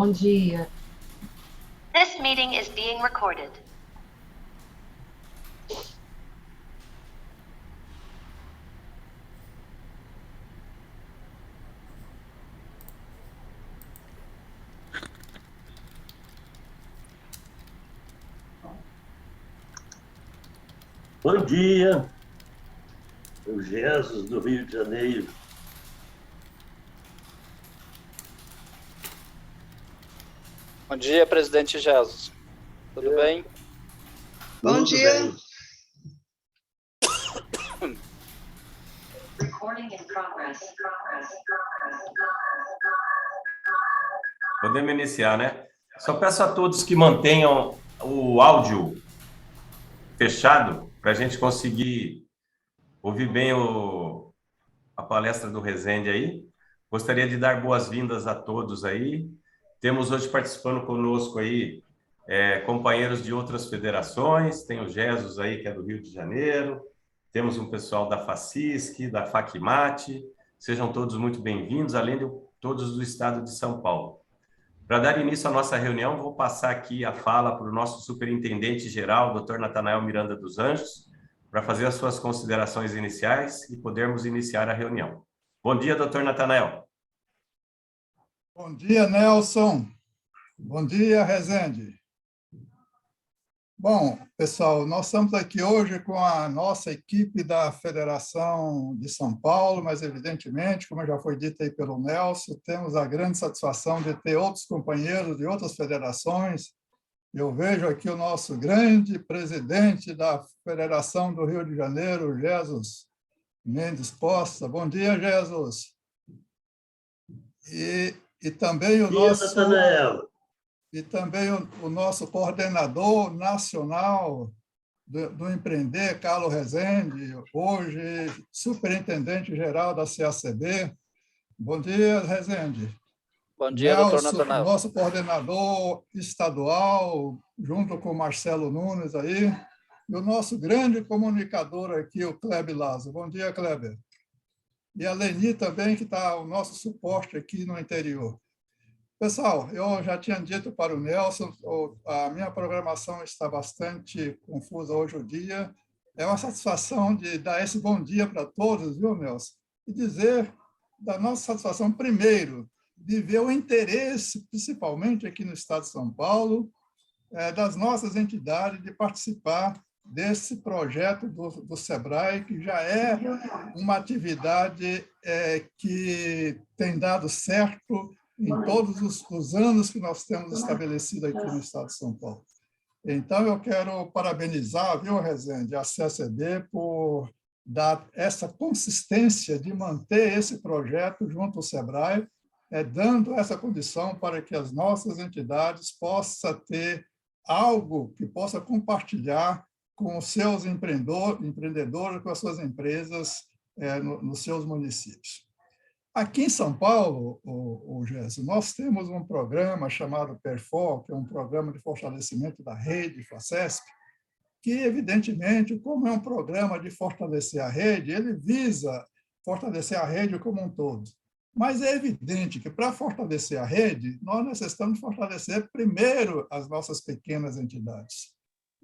Bom dia. This meeting is being recorded. Bom dia, o Jesus do Rio de Janeiro. Bom dia, presidente Jesus. Tudo bem? Bom dia. Bem. Recording in progress. Podemos iniciar, né? Só peço a todos que mantenham o áudio fechado para a gente conseguir ouvir bem a palestra do Rezende aí. Gostaria de dar boas-vindas a todos aí. Temos hoje participando conosco aí companheiros de outras federações. Tem o Jesus aí, que é do Rio de Janeiro. Temos um pessoal da FACISC, da FACMAT. Sejam todos muito bem-vindos, além de todos do estado de São Paulo. Para dar início à nossa reunião, vou passar aqui a fala para o nosso superintendente-geral, Dr. Natanael Miranda dos Anjos, para fazer as suas considerações iniciais e podermos iniciar a reunião. Bom dia, Dr. Natanael. Bom dia, Nelson. Bom dia, Rezende. Bom, pessoal, nós estamos aqui hoje com a nossa equipe da Federação de São Paulo, mas, evidentemente, como já foi dito aí pelo Nelson, temos a grande satisfação de ter outros companheiros de outras federações. Eu vejo aqui o nosso grande presidente da Federação do Rio de Janeiro, Jesus Mendes Costa. Bom dia, Jesus. E também o nosso... Natanael. E também o nosso coordenador nacional do Empreender, Carlos Rezende, hoje superintendente-geral da CACB. Bom dia, Rezende. Bom dia, doutor Natanael. Nosso coordenador estadual, junto com o Marcelo Nunes aí, e o nosso grande comunicador aqui, o Kleber Lázaro. Bom dia, Kleber. E a Leni também, que está o nosso suporte aqui no interior. Pessoal, eu já tinha dito para o Nelson, a minha programação está bastante confusa hoje o dia. É uma satisfação de dar esse bom dia para todos, viu, Nelson? E dizer da nossa satisfação, primeiro, de ver o interesse, principalmente aqui no estado de São Paulo, das nossas entidades de participar desse projeto do SEBRAE, que já é uma atividade que tem dado certo em todos os anos que nós temos estabelecido aqui no estado de São Paulo. Então, eu quero parabenizar, viu, Rezende, a CACB por dar essa consistência de manter esse projeto junto ao SEBRAE, dando essa condição para que as nossas entidades possam ter algo que possa compartilhar com os seus empreendedores, com as suas empresas nos seus municípios. Aqui em São Paulo, Gerson, nós temos um programa chamado PERFOR, que é um programa de fortalecimento da rede FACESP, que, evidentemente, como é um programa de fortalecer a rede, ele visa fortalecer a rede como um todo. Mas é evidente que, para fortalecer a rede, nós necessitamos fortalecer primeiro as nossas pequenas entidades.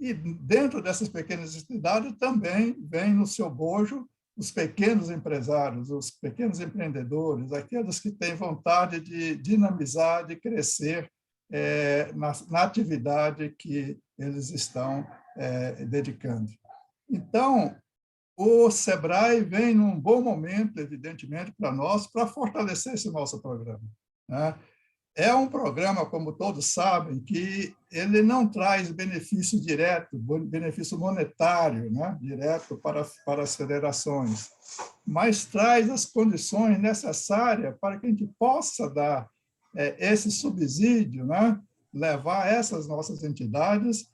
E, dentro dessas pequenas entidades, também vem no seu bojo os pequenos empresários, os pequenos empreendedores, aqueles que têm vontade de dinamizar, de crescer na atividade que eles estão dedicando. Então, o SEBRAE vem num bom momento, evidentemente, para nós, para fortalecer esse nosso programa, né? É um programa, como todos sabem, que ele não traz benefício direto, benefício monetário, né, direto para as federações, mas traz as condições necessárias para que a gente possa dar esse subsídio, né, levar essas nossas entidades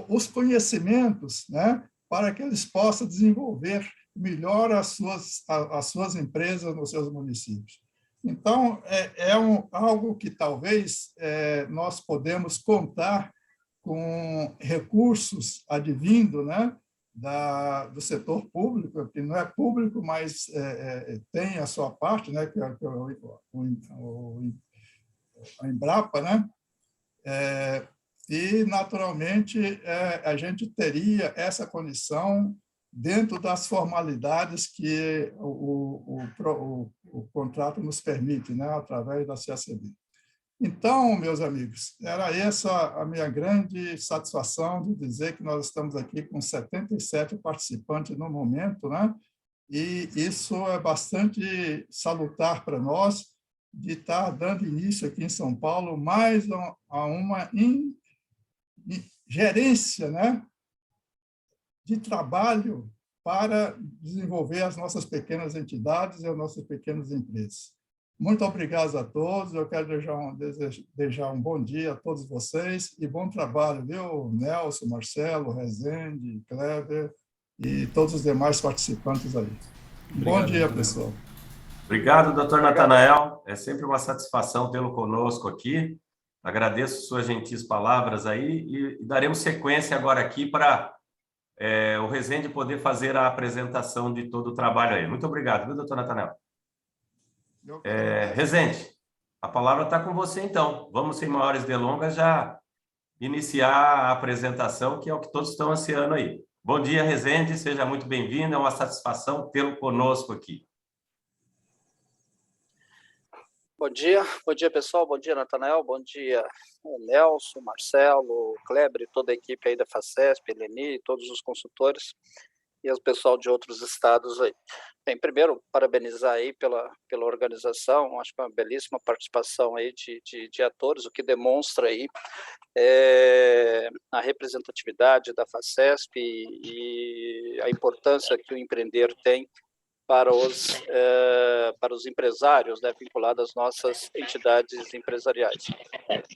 os conhecimentos, né, para que eles possam desenvolver melhor as suas empresas nos seus municípios. Então, algo que talvez nós podemos contar com recursos advindo, né, do setor público, que não é público, mas tem a sua parte, né, que é a Embrapa, né? E, naturalmente, a gente teria essa condição dentro das formalidades que o contrato nos permite, né? Através da CACB. Então, meus amigos, era essa a minha grande satisfação de dizer que nós estamos aqui com 77 participantes no momento, né? E isso é bastante salutar para nós, de estar dando início aqui em São Paulo mais a uma gerência, né, de trabalho para desenvolver as nossas pequenas entidades e as nossas pequenas empresas. Muito obrigado a todos. Eu quero desejar um bom dia a todos vocês e bom trabalho, viu, Nelson, Marcelo, Rezende, Kleber e todos os demais participantes aí. Bom dia, pessoal. Obrigado, doutor Natanael. É sempre uma satisfação tê-lo conosco aqui. Agradeço suas gentis palavras aí e daremos sequência agora aqui para o Rezende poder fazer a apresentação de todo o trabalho aí. Muito obrigado, viu, doutor Natanael? Rezende, a palavra está com você, então. Vamos, sem maiores delongas, já iniciar a apresentação, que é o que todos estão ansiando aí. Bom dia, Rezende, seja muito bem-vindo. É uma satisfação tê-lo conosco aqui. Bom dia pessoal, bom dia Natanael, bom dia Nelson, Marcelo, Kleber, toda a equipe aí da FACESP, Eleni, todos os consultores e o pessoal de outros estados aí. Bem, primeiro, parabenizar aí pela organização, acho que é uma belíssima participação aí de atores, o que demonstra aí a representatividade da FACESP e a importância que o empreender tem para os empresários, né, vinculados às nossas entidades empresariais.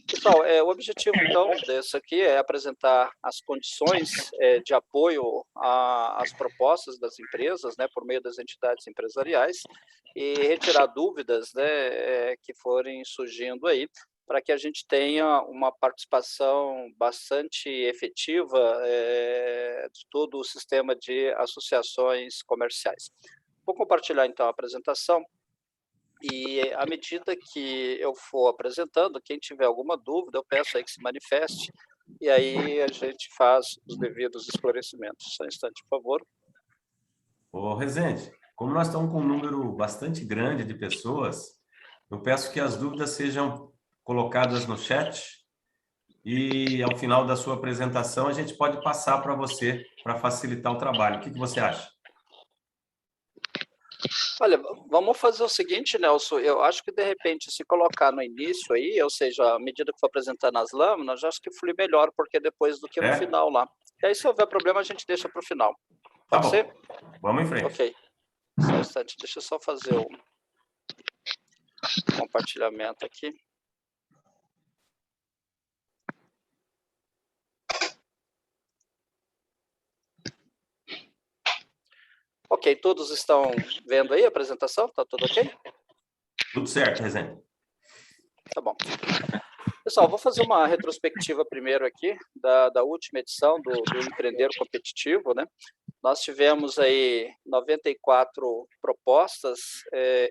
Pessoal, o objetivo, então, desse aqui é apresentar as condições de apoio às propostas das empresas, né, por meio das entidades empresariais, e retirar dúvidas, né, que forem surgindo aí, para que a gente tenha uma participação bastante efetiva de todo o sistema de associações comerciais. Vou compartilhar, então, a apresentação e, à medida que eu for apresentando, quem tiver alguma dúvida, eu peço aí que se manifeste e aí a gente faz os devidos esclarecimentos. Só um instante, por favor. Ô, Rezende, como nós estamos com um número bastante grande de pessoas, eu peço que as dúvidas sejam colocadas no chat e, ao final da sua apresentação, a gente pode passar para você, para facilitar o trabalho. O que você acha? Olha, vamos fazer o seguinte, Nelson, eu acho que, de repente, se colocar no início aí, ou seja, à medida que for apresentando as lâminas, eu acho que flui melhor, porque depois do que no final lá. E aí, se houver problema, a gente deixa para o final. Pode ser? Vamos em frente. Ok. Só um instante, deixa eu só fazer o compartilhamento aqui. Ok, todos estão vendo aí a apresentação? Tá tudo ok? Tudo certo, Rezende. Tá bom. Pessoal, vou fazer uma retrospectiva primeiro aqui da última edição do Empreender Competitivo, né? Nós tivemos aí 94 propostas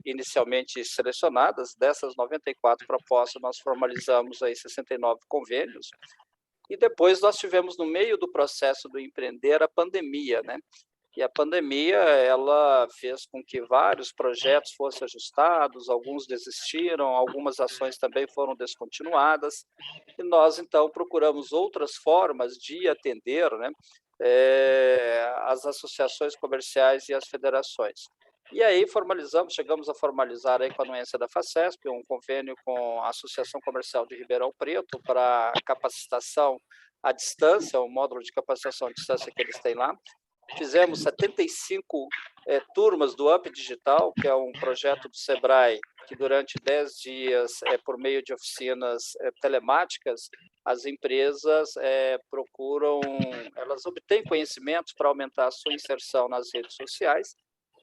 inicialmente selecionadas. Dessas 94 propostas, nós formalizamos aí 69 convênios. E depois nós tivemos, no meio do processo do empreender, a pandemia, né? E a pandemia, ela fez com que vários projetos fossem ajustados, alguns desistiram, algumas ações também foram descontinuadas, e nós, então, procuramos outras formas de atender, né, as associações comerciais e as federações. E aí chegamos a formalizar aí com a anuência da FACESP, um convênio com a Associação Comercial de Ribeirão Preto para capacitação à distância, o módulo de capacitação à distância que eles têm lá. Fizemos 75 turmas do Up Digital, que é um projeto do Sebrae, que durante 10 dias, por meio de oficinas telemáticas, as empresas elas obtêm conhecimentos para aumentar a sua inserção nas redes sociais.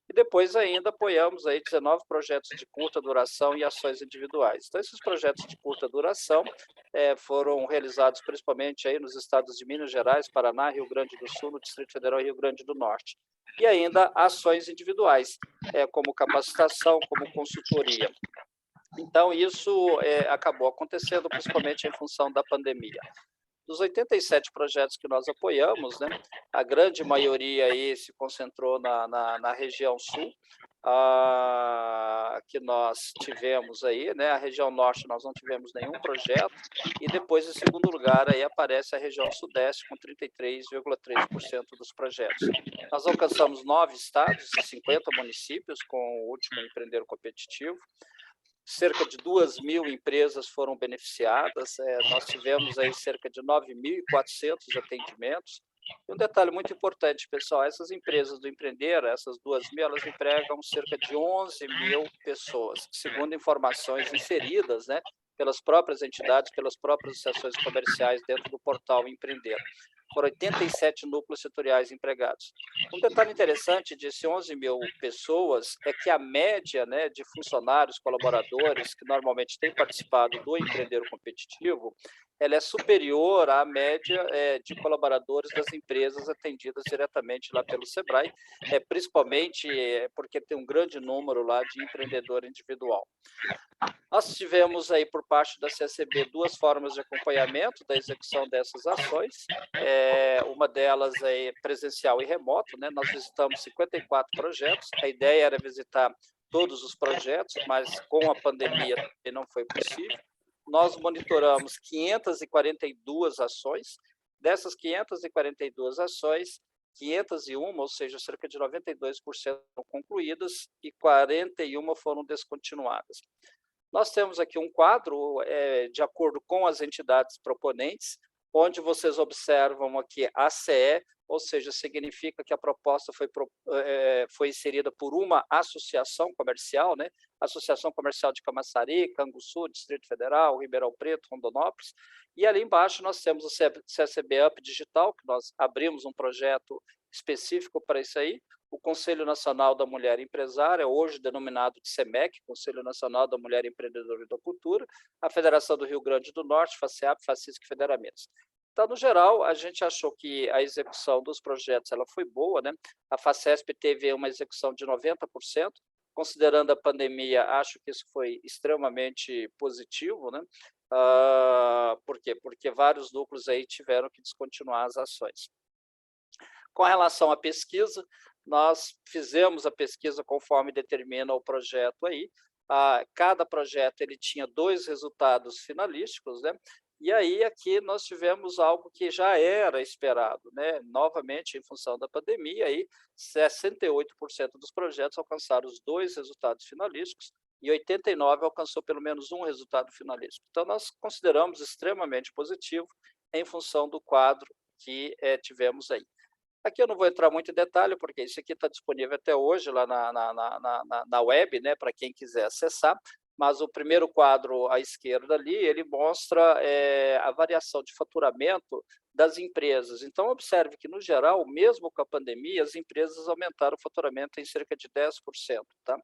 E depois ainda apoiamos aí 19 projetos de curta duração e ações individuais. Então, esses projetos de curta duração foram realizados principalmente aí nos estados de Minas Gerais, Paraná, Rio Grande do Sul, no Distrito Federal e Rio Grande do Norte. E ainda ações individuais, como capacitação, como consultoria. Então, isso acabou acontecendo principalmente em função da pandemia. Dos 87 projetos que nós apoiamos, né, a grande maioria aí se concentrou na região sul, que nós tivemos aí, né, a região norte nós não tivemos nenhum projeto, e depois, em segundo lugar, aí aparece a região sudeste com 33,3% dos projetos. Nós alcançamos 9 estados e 50 municípios com o último Empreender Competitivo. Cerca de 2.000 empresas foram beneficiadas, nós tivemos aí cerca de 9.400 atendimentos. E um detalhe muito importante, pessoal, essas empresas do Empreender, essas 2.000, elas empregam cerca de 11.000 pessoas, segundo informações inseridas, né, pelas próprias entidades, pelas próprias associações comerciais dentro do portal Empreender. Foram 87 núcleos setoriais empregados. Um detalhe interessante desse 11.000 pessoas é que a média, né, de funcionários, colaboradores, que normalmente têm participado do Empreender Competitivo, ela é superior à média de colaboradores das empresas atendidas diretamente lá pelo SEBRAE, principalmente porque tem um grande número lá de empreendedor individual. Nós tivemos aí, por parte da CSB, 2 formas de acompanhamento da execução dessas ações. Uma delas é presencial e remoto, né? Nós visitamos 54 projetos. A ideia era visitar todos os projetos, mas com a pandemia não foi possível. Nós monitoramos 542 ações. Dessas 542 ações, 501, ou seja, cerca de 92% foram concluídas e 41 foram descontinuadas. Nós temos aqui um quadro de acordo com as entidades proponentes, onde vocês observam aqui a CE, ou seja, significa que a proposta foi inserida por uma associação comercial, né? Associação Comercial de Camaçari, Canguçu, Distrito Federal, Ribeirão Preto, Rondonópolis. E ali embaixo nós temos o CSB Up Digital, que nós abrimos um projeto específico para isso aí, o Conselho Nacional da Mulher Empresária, hoje denominado de CEMEC, Conselho Nacional da Mulher Empreendedora e da Cultura, a Federação do Rio Grande do Norte, FACEAP, FACISC e Federamentos. Então, no geral, a gente achou que a execução dos projetos ela foi boa, né? A FACESP teve uma execução de 90%, considerando a pandemia, acho que isso foi extremamente positivo, né? Por quê? Porque vários núcleos aí tiveram que descontinuar as ações. Com relação à pesquisa, nós fizemos a pesquisa conforme determina o projeto aí. Cada projeto ele tinha 2 resultados finalísticos, né? E aí aqui nós tivemos algo que já era esperado, né? Novamente, em função da pandemia, aí 68% dos projetos alcançaram os 2 resultados finalísticos e 89% alcançou pelo menos um resultado finalístico. Então, nós consideramos extremamente positivo em função do quadro que tivemos aí. Aqui eu não vou entrar muito em detalhe, porque isso aqui está disponível até hoje lá na web, né, para quem quiser acessar, mas o primeiro quadro à esquerda ali, ele mostra a variação de faturamento das empresas. Então, observe que, no geral, mesmo com a pandemia, as empresas aumentaram o faturamento em cerca de 10%. Tá?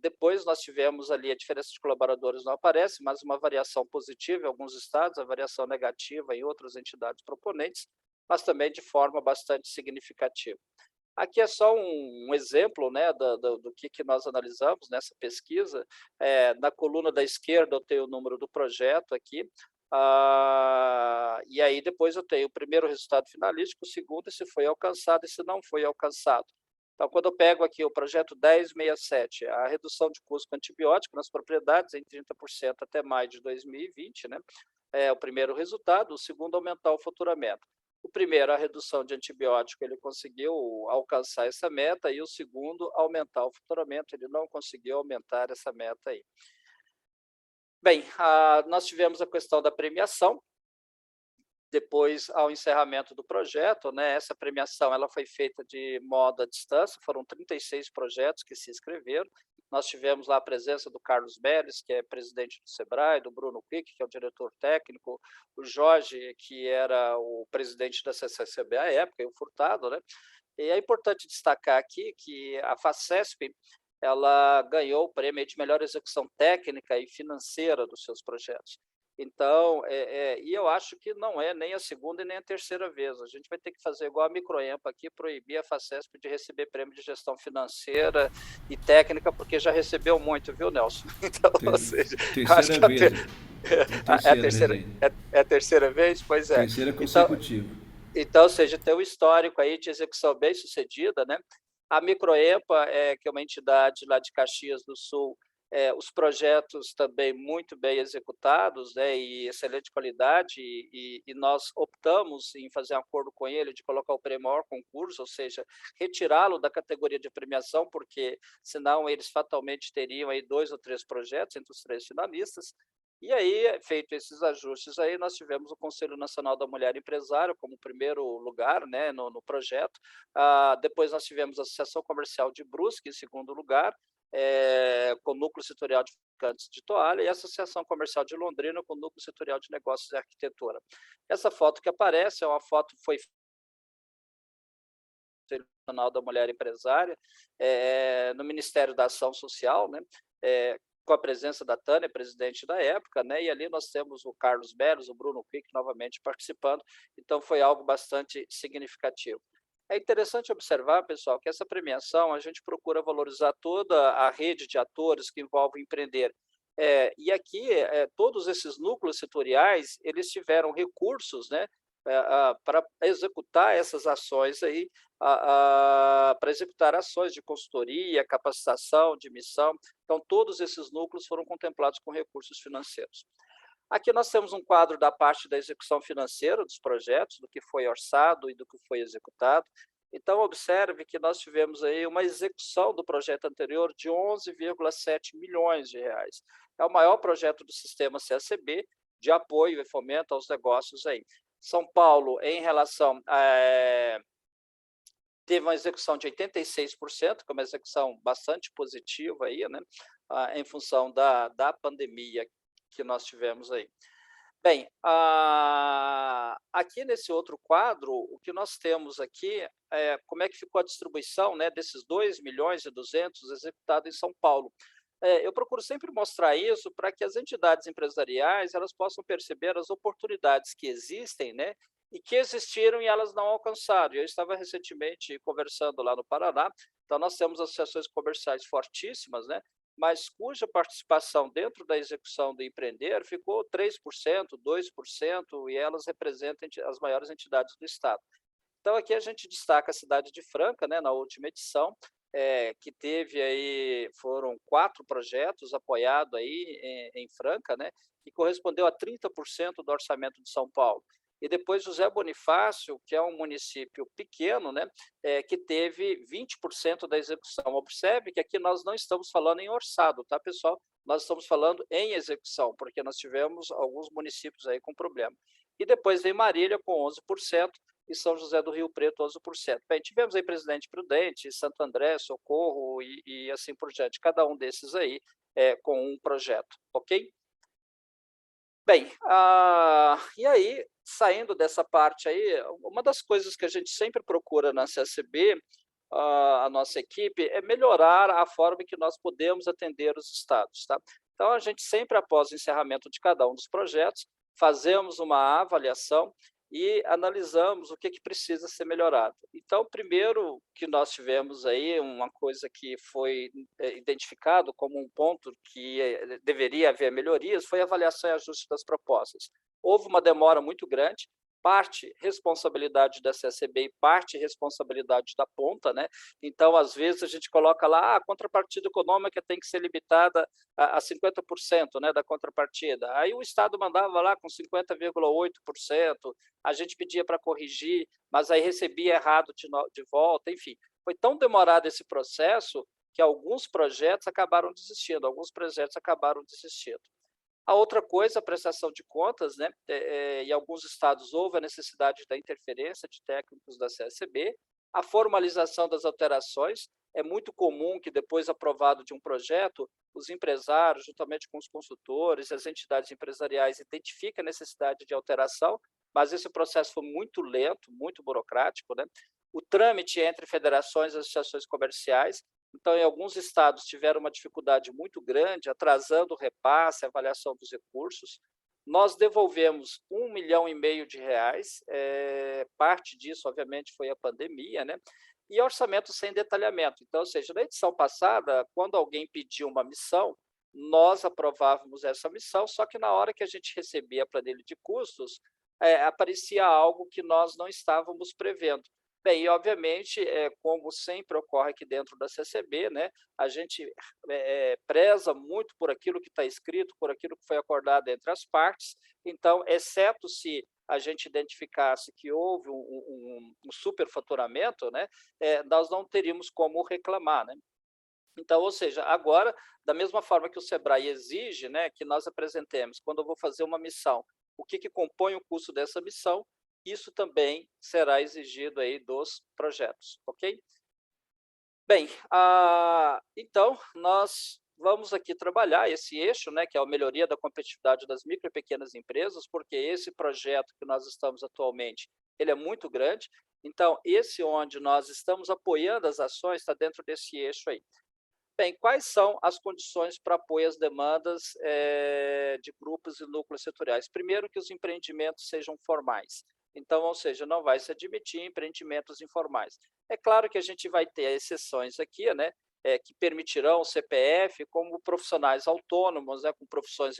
Depois nós tivemos ali a diferença de colaboradores não aparece, mas uma variação positiva em alguns estados, a variação negativa em outras entidades proponentes, mas também de forma bastante significativa. Aqui é só um exemplo, né, do que nós analisamos nessa pesquisa. Na coluna da esquerda eu tenho o número do projeto aqui, e aí depois eu tenho o primeiro resultado finalístico, o segundo, se foi alcançado e se não foi alcançado. Então, quando eu pego aqui o projeto 1067, a redução de custo com antibiótico nas propriedades em 30% até maio de 2020, né, é o primeiro resultado, o segundo, aumentar o faturamento. O primeiro, a redução de antibiótico, ele conseguiu alcançar essa meta, e o segundo, aumentar o faturamento, ele não conseguiu aumentar essa meta aí. Bem, nós tivemos a questão da premiação, depois ao encerramento do projeto, né, essa premiação ela foi feita de modo à distância, foram 36 projetos que se inscreveram. Nós tivemos lá a presença do Carlos Mérez, que é presidente do SEBRAE, do Bruno Quick, que é o diretor técnico, o Jorge, que era o presidente da CCCB à época, e o Furtado, né? E é importante destacar aqui que a FACESP ela ganhou o prêmio de melhor execução técnica e financeira dos seus projetos. Então, e eu acho que não é nem a segunda e nem a terceira vez. A gente vai ter que fazer igual a Microempa aqui, proibir a Facesp de receber prêmio de gestão financeira e técnica, porque já recebeu muito, viu, Nelson? Então, ou seja, acho que Terceira vez. é a terceira vez? Pois é. Terceira consecutiva. Então, ou seja, tem um histórico aí de execução bem sucedida, né? A Microempa, que é uma entidade lá de Caxias do Sul, os projetos também muito bem executados, né, e excelente qualidade, e nós optamos em fazer um acordo com ele de colocar o prêmio maior concurso, ou seja, retirá-lo da categoria de premiação, porque senão eles fatalmente teriam aí 2 ou 3 projetos entre os 3 finalistas. E aí, feito esses ajustes, aí nós tivemos o Conselho Nacional da Mulher Empresária como primeiro lugar, né, no projeto. Depois nós tivemos a Associação Comercial de Brusque em segundo lugar, com o Núcleo Setorial de Fabricantes de Toalha, e a Associação Comercial de Londrina com o Núcleo Setorial de Negócios e Arquitetura. Essa foto que aparece é uma foto que foi Nacional da Mulher Empresária, no Ministério da Ação Social, né, com a presença da Tânia, presidente da época, né, e ali nós temos o Carlos Belos, o Bruno Quick novamente participando, então foi algo bastante significativo. É interessante observar, pessoal, que essa premiação a gente procura valorizar toda a rede de atores que envolve empreender. E aqui, todos esses núcleos setoriais, eles tiveram recursos, né, para executar essas ações aí, para executar ações de consultoria, capacitação, de missão. Então, todos esses núcleos foram contemplados com recursos financeiros. Aqui nós temos um quadro da parte da execução financeira dos projetos, do que foi orçado e do que foi executado. Então, observe que nós tivemos aí uma execução do projeto anterior de 11,7 milhões de reais. É o maior projeto do sistema CACB, de apoio e fomento aos negócios aí. São Paulo, em relação teve uma execução de 86%, que é uma execução bastante positiva aí, né, em função da pandemia que nós tivemos aí. Bem, aqui nesse outro quadro, o que nós temos aqui é como é que ficou a distribuição, né, desses 2,2 milhões executados em São Paulo. Eu procuro sempre mostrar isso para que as entidades empresariais elas possam perceber as oportunidades que existem, né, e que existiram e elas não alcançaram. Eu estava recentemente conversando lá no Paraná, então nós temos associações comerciais fortíssimas, né, mas cuja participação dentro da execução do empreender ficou 3%, 2%, e elas representam as maiores entidades do Estado. Então, aqui a gente destaca a cidade de Franca, né, na última edição, que teve aí, foram 4 projetos apoiados aí em Franca, né, que correspondeu a 30% do orçamento de São Paulo. E depois José Bonifácio, que é um município pequeno, né, que teve 20% da execução. Observe que aqui nós não estamos falando em orçado, tá, pessoal? Nós estamos falando em execução, porque nós tivemos alguns municípios aí com problema. E depois vem Marília com 11% e São José do Rio Preto 11%. Bem, tivemos aí Presidente Prudente, Santo André, Socorro e assim por diante. Cada um desses aí com um projeto, ok? Bem, e aí, saindo dessa parte aí, uma das coisas que a gente sempre procura na CACB, a nossa equipe, é melhorar a forma que nós podemos atender os estados, tá? Então, a gente sempre, após o encerramento de cada um dos projetos, fazemos uma avaliação e analisamos o que precisa ser melhorado. Então, primeiro que nós tivemos aí uma coisa que foi identificado como um ponto que deveria haver melhorias, foi a avaliação e ajuste das propostas. Houve uma demora muito grande, parte responsabilidade da CACB e parte responsabilidade da ponta, né? Então, às vezes, a gente coloca lá, a contrapartida econômica tem que ser limitada a 50%, né, da contrapartida. Aí o Estado mandava lá com 50,8%, a gente pedia para corrigir, mas aí recebia errado de volta, enfim. Foi tão demorado esse processo que alguns projetos acabaram desistindo, A outra coisa, a prestação de contas, né? Em alguns estados houve a necessidade da interferência de técnicos da CACB, a formalização das alterações. É muito comum que, depois aprovado de um projeto, os empresários, juntamente com os consultores, as entidades empresariais, identifiquem a necessidade de alteração, mas esse processo foi muito lento, muito burocrático, né? O trâmite entre federações e associações comerciais. Então, em alguns estados tiveram uma dificuldade muito grande, atrasando o repasse, a avaliação dos recursos. nós devolvemos R$ 1,5 milhão de reais, parte disso, obviamente, foi a pandemia, né? E orçamento sem detalhamento. Então, ou seja, na edição passada, quando alguém pediu uma missão, nós aprovávamos essa missão, só que na hora que a gente recebia a planilha de custos, aparecia algo que nós não estávamos prevendo. Bem, e obviamente, como sempre ocorre aqui dentro da CCB, né, a gente preza muito por aquilo que está escrito, por aquilo que foi acordado entre as partes, então, exceto se a gente identificasse que houve um superfaturamento, né, nós não teríamos como reclamar, né? Então, ou seja, agora, da mesma forma que o SEBRAE exige, né, que nós apresentemos, quando eu vou fazer uma missão, o que compõe o custo dessa missão, isso também será exigido aí dos projetos, ok? Bem, então, nós vamos aqui trabalhar esse eixo, né, que é a melhoria da competitividade das micro e pequenas empresas, porque esse projeto que nós estamos atualmente, ele é muito grande, então, esse onde nós estamos apoiando as ações está dentro desse eixo aí. Bem, quais são as condições para apoio às demandas de grupos e núcleos setoriais? Primeiro, que os empreendimentos sejam formais. Então, ou seja, não vai se admitir empreendimentos informais. É claro que a gente vai ter exceções aqui, né, que permitirão o CPF como profissionais autônomos, né, com profissões,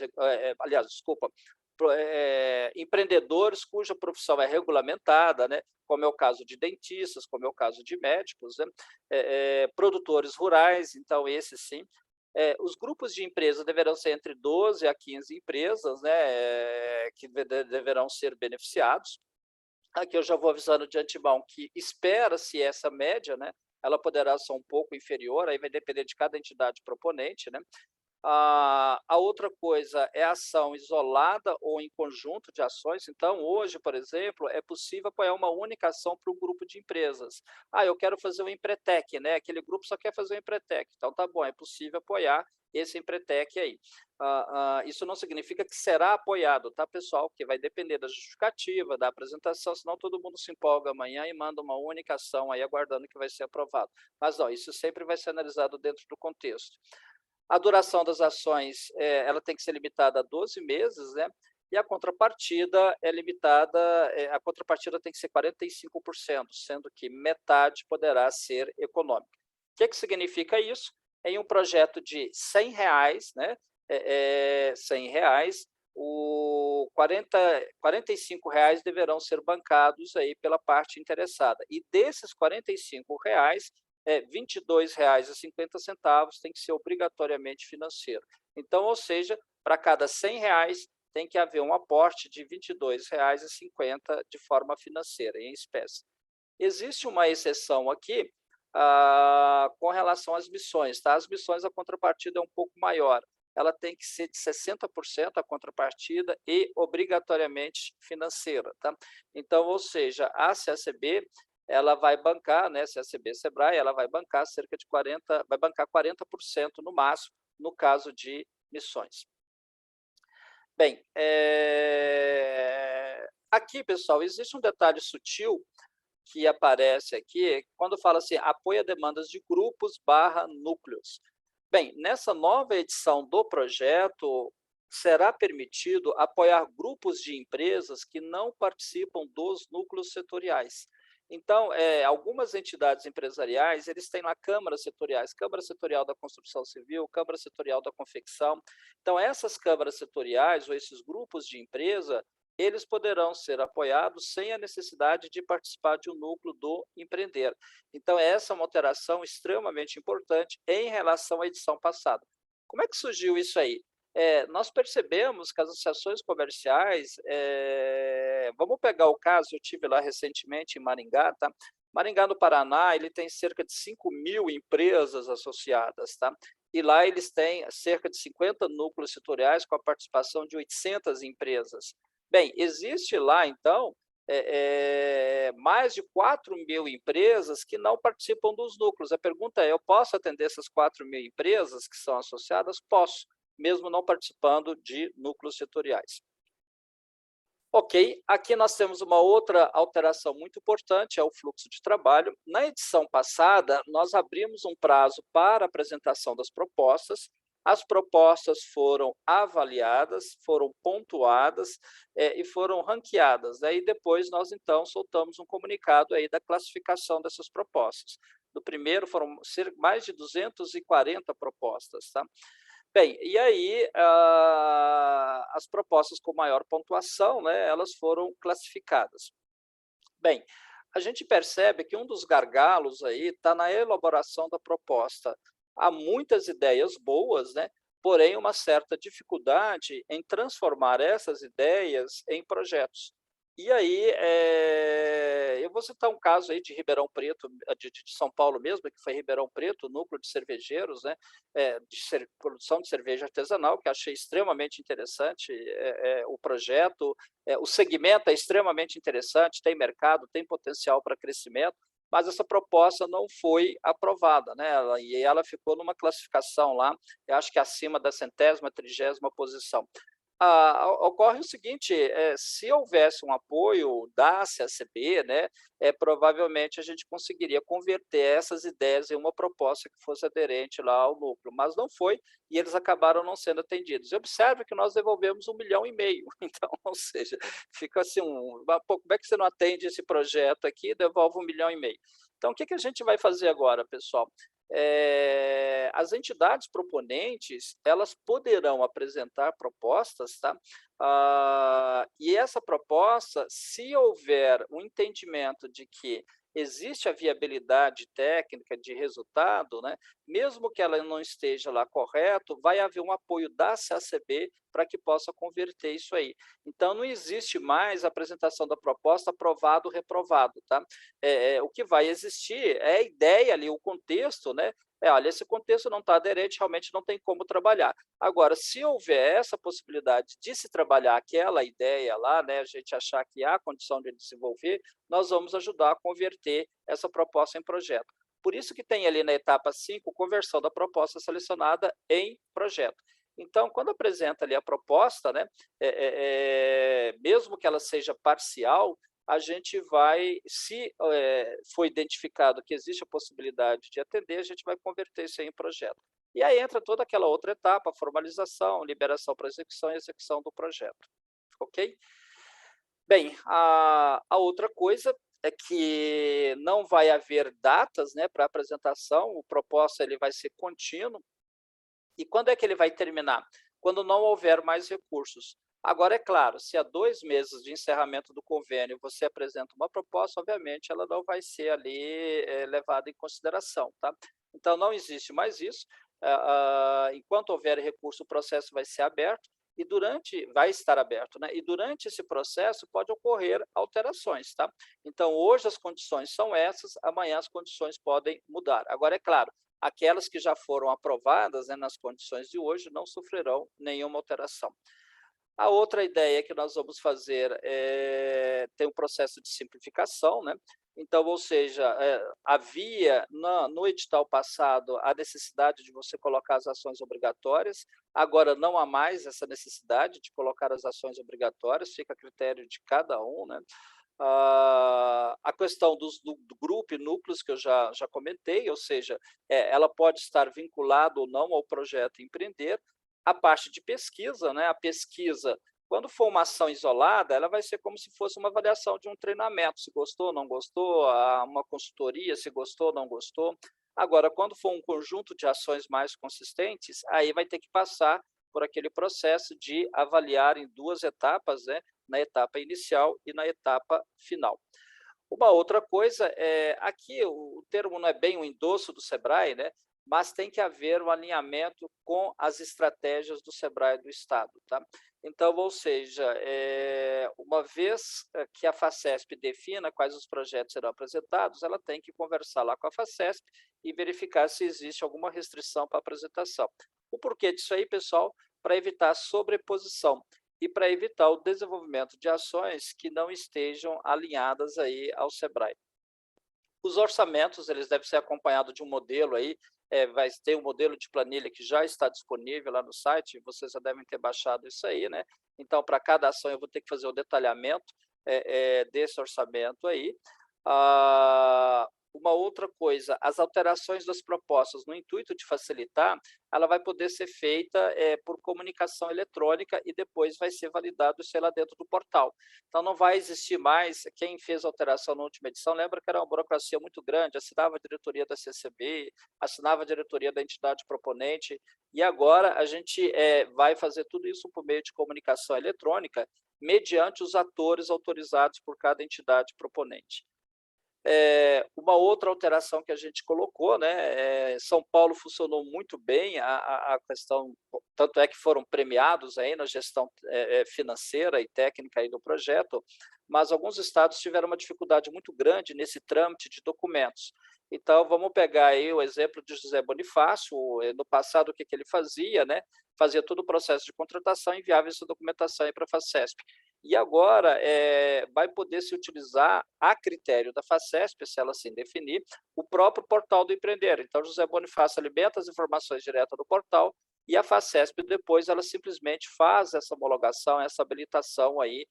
aliás, desculpa, empreendedores cuja profissão é regulamentada, né, como é o caso de dentistas, como é o caso de médicos, né, produtores rurais, então esses sim. Os grupos de empresas deverão ser entre 12 a 15 empresas, né, que deverão ser beneficiados. Aqui eu já vou avisando de antemão que espera-se essa média, né, ela poderá ser um pouco inferior, aí vai depender de cada entidade proponente, né. A outra coisa é a ação isolada ou em conjunto de ações. Então, hoje, por exemplo, é possível apoiar uma única ação para um grupo de empresas. Eu quero fazer um Empretec, né? Aquele grupo só quer fazer um Empretec. Então, tá bom, é possível apoiar esse Empretec aí. Isso não significa que será apoiado, tá, pessoal? Porque vai depender da justificativa, da apresentação, senão todo mundo se empolga amanhã e manda uma única ação aí aguardando que vai ser aprovado. Mas não, isso sempre vai ser analisado dentro do contexto. A duração das ações ela tem que ser limitada a 12 meses, né? E a contrapartida é limitada, a contrapartida tem que ser 45%, sendo que metade poderá ser econômica. O que significa isso? Em um projeto de R$ 100, né? R$100, o R$ 45 deverão ser bancados aí pela parte interessada. E desses R$ 45, R$ 22,50 tem que ser obrigatoriamente financeiro. Então, ou seja, para cada R$ 100 tem que haver um aporte de R$ 22,50 de forma financeira, em espécie. Existe uma exceção aqui com relação às missões, tá? As missões, a contrapartida é um pouco maior. Ela tem que ser de 60% a contrapartida e obrigatoriamente financeira, tá? Então, ou seja, a CACB ela vai bancar, né, CACB SEBRAE, ela vai bancar cerca de 40% no máximo, no caso de missões. Bem, aqui, pessoal, existe um detalhe sutil que aparece aqui, quando fala assim, apoio a demandas de grupos / núcleos. Bem, nessa nova edição do projeto, será permitido apoiar grupos de empresas que não participam dos núcleos setoriais. Então, algumas entidades empresariais, eles têm lá câmaras setoriais, Câmara Setorial da Construção Civil, Câmara Setorial da Confecção. Então, essas câmaras setoriais ou esses grupos de empresa, eles poderão ser apoiados sem a necessidade de participar de um núcleo do empreender. Então, essa é uma alteração extremamente importante em relação à edição passada. Como é que surgiu isso aí? Nós percebemos que as associações comerciais, vamos pegar o caso, eu tive lá recentemente em Maringá, tá? Maringá, no Paraná, ele tem cerca de 5.000 empresas associadas, tá? E lá eles têm cerca de 50 núcleos setoriais com a participação de 800 empresas. Bem, existe lá, então, mais de 4.000 empresas que não participam dos núcleos. A pergunta é, eu posso atender essas 4.000 empresas que são associadas? Posso, mesmo não participando de núcleos setoriais. Ok, aqui nós temos uma outra alteração muito importante, é o fluxo de trabalho. Na edição passada, nós abrimos um prazo para apresentação das propostas, as propostas foram avaliadas, foram pontuadas e foram ranqueadas. Aí depois nós, então, soltamos um comunicado aí da classificação dessas propostas. No primeiro foram mais de 240 propostas, tá? Bem, e aí as propostas com maior pontuação, né, elas foram classificadas. Bem, a gente percebe que um dos gargalos aí está na elaboração da proposta. Há muitas ideias boas, né? Porém, uma certa dificuldade em transformar essas ideias em projetos. E aí, eu vou citar um caso aí de Ribeirão Preto, de São Paulo mesmo, que foi Ribeirão Preto, núcleo de cervejeiros, né, produção de cerveja artesanal, que achei extremamente interessante o projeto, o segmento é extremamente interessante, tem mercado, tem potencial para crescimento, mas essa proposta não foi aprovada, né? E ela ficou numa classificação lá, eu acho que acima da 100ª, 30ª posição. Ocorre o seguinte, se houvesse um apoio da CACB, né, provavelmente a gente conseguiria converter essas ideias em uma proposta que fosse aderente lá ao núcleo, mas não foi, e eles acabaram não sendo atendidos. Observe que nós devolvemos 1,5 milhão, então, ou seja, fica assim, como é que você não atende esse projeto aqui e devolve 1,5 milhão? Então, o que a gente vai fazer agora, pessoal? As entidades proponentes, elas poderão apresentar propostas, tá? E essa proposta, se houver um entendimento de que existe a viabilidade técnica de resultado, né? Mesmo que ela não esteja lá correto, vai haver um apoio da CACB para que possa converter isso aí. Então, não existe mais a apresentação da proposta aprovado, reprovado, tá? O que vai existir é a ideia ali, o contexto, né? Olha, esse contexto não está aderente, realmente não tem como trabalhar. Agora, se houver essa possibilidade de se trabalhar aquela ideia lá, né, a gente achar que há condição de desenvolver, nós vamos ajudar a converter essa proposta em projeto. Por isso que tem ali na etapa 5, conversão da proposta selecionada em projeto. Então, quando apresenta ali a proposta, né, mesmo que ela seja parcial, a gente vai, se for identificado que existe a possibilidade de atender, a gente vai converter isso em projeto. E aí entra toda aquela outra etapa, formalização, liberação para execução e execução do projeto. Ok? Bem, a outra coisa é que não vai haver datas, né, para apresentação, o proposta ele vai ser contínuo. E quando é que ele vai terminar? Quando não houver mais recursos. Agora, é claro, se há 2 meses de encerramento do convênio você apresenta uma proposta, obviamente ela não vai ser ali levada em consideração, tá? Então, não existe mais isso. Enquanto houver recurso, o processo vai ser aberto e vai estar aberto, né? E durante esse processo pode ocorrer alterações, tá? Então, hoje as condições são essas, amanhã as condições podem mudar. Agora, é claro, aquelas que já foram aprovadas, né, nas condições de hoje não sofrerão nenhuma alteração. A outra ideia que nós vamos fazer tem um processo de simplificação, né? Então, ou seja, havia no edital passado a necessidade de você colocar as ações obrigatórias, agora não há mais essa necessidade de colocar as ações obrigatórias, fica a critério de cada um, né? A questão do grupo e núcleos que eu já comentei, ou seja, ela pode estar vinculada ou não ao projeto Empreender. A parte de pesquisa, né? A pesquisa, quando for uma ação isolada, ela vai ser como se fosse uma avaliação de um treinamento, se gostou, não gostou, uma consultoria, se gostou, não gostou. Agora, quando for um conjunto de ações mais consistentes, aí vai ter que passar por aquele processo de avaliar em 2 etapas, né? Na etapa inicial e na etapa final. Uma outra coisa, aqui o termo não é bem um endosso do SEBRAE, né? Mas tem que haver um alinhamento com as estratégias do SEBRAE do Estado, tá? Então, ou seja, uma vez que a FACESP defina quais os projetos serão apresentados, ela tem que conversar lá com a FACESP e verificar se existe alguma restrição para a apresentação. O porquê disso aí, pessoal? Para evitar sobreposição e para evitar o desenvolvimento de ações que não estejam alinhadas aí ao SEBRAE. Os orçamentos, eles devem ser acompanhados de um modelo aí, vai ter um modelo de planilha que já está disponível lá no site, vocês já devem ter baixado isso aí, né? Então, para cada ação, eu vou ter que fazer o detalhamento desse orçamento aí. uma outra coisa, as alterações das propostas, no intuito de facilitar, ela vai poder ser feita por comunicação eletrônica e depois vai ser validado isso aí lá dentro do portal. Então, não vai existir mais, quem fez a alteração na última edição, lembra que era uma burocracia muito grande, assinava a diretoria da CCB, assinava a diretoria da entidade proponente, e agora a gente vai fazer tudo isso por meio de comunicação eletrônica, mediante os atores autorizados por cada entidade proponente. Uma outra alteração que a gente colocou, né, São Paulo funcionou muito bem, a questão, tanto é que foram premiados aí na gestão financeira e técnica aí do projeto, mas alguns estados tiveram uma dificuldade muito grande nesse trâmite de documentos. Então, vamos pegar aí o exemplo de José Bonifácio, no passado, o que ele fazia, né? Fazia todo o processo de contratação e enviava essa documentação para a Facesp. E agora vai poder se utilizar, a critério da Facesp, se ela assim definir, o próprio portal do empreender. Então, José Bonifácio alimenta as informações diretas do portal e a Facesp depois ela simplesmente faz essa homologação, essa habilitação aí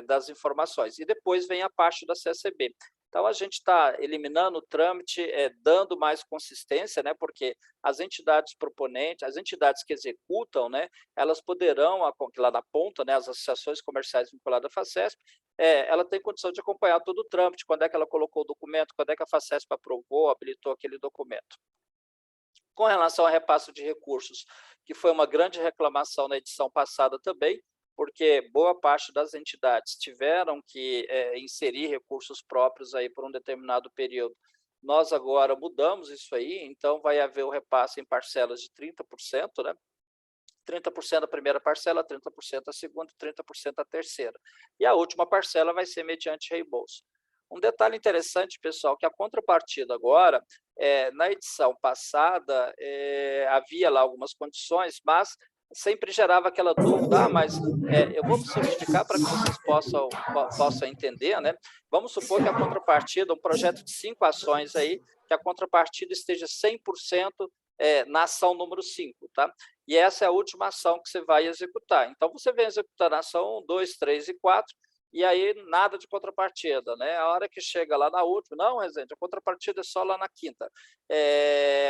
das informações. E depois vem a parte da CSB. Então, a gente está eliminando o trâmite, dando mais consistência, né, porque as entidades proponentes, as entidades que executam, né, elas poderão, lá na ponta, né, as associações comerciais vinculadas à Facesp, ela tem condição de acompanhar todo o trâmite, quando é que ela colocou o documento, quando é que a Facesp aprovou, habilitou aquele documento. Com relação ao repasse de recursos, que foi uma grande reclamação na edição passada também, porque boa parte das entidades tiveram que inserir recursos próprios aí por um determinado período. Nós agora mudamos isso aí, então vai haver o repasse em parcelas de 30%, né? 30% a primeira parcela, 30% a segunda, 30% a terceira. E a última parcela vai ser mediante reembolso. Um detalhe interessante, pessoal, que a contrapartida agora, na edição passada, havia lá algumas condições, mas sempre gerava aquela dúvida, mas eu vou simplificar para que vocês possam entender, né? Vamos supor que a contrapartida, um projeto de 5 ações aí, que a contrapartida esteja 100% na ação número 5, tá? E essa é a última ação que você vai executar. Então, você vem executar a ação 1, 2, 3 e 4, e aí nada de contrapartida, né? A hora que chega lá na última, não, Rezende, a contrapartida é só lá na quinta.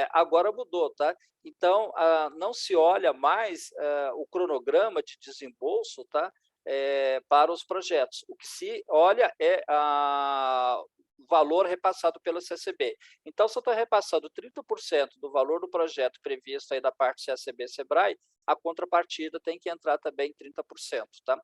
Agora mudou, tá? Então, não se olha mais o cronograma de desembolso, tá? Para os projetos. O que se olha é o valor repassado pela CCB. Então, se eu estou repassando 30% do valor do projeto previsto aí da parte CSB-SEBRAE, a contrapartida tem que entrar também em 30%, tá?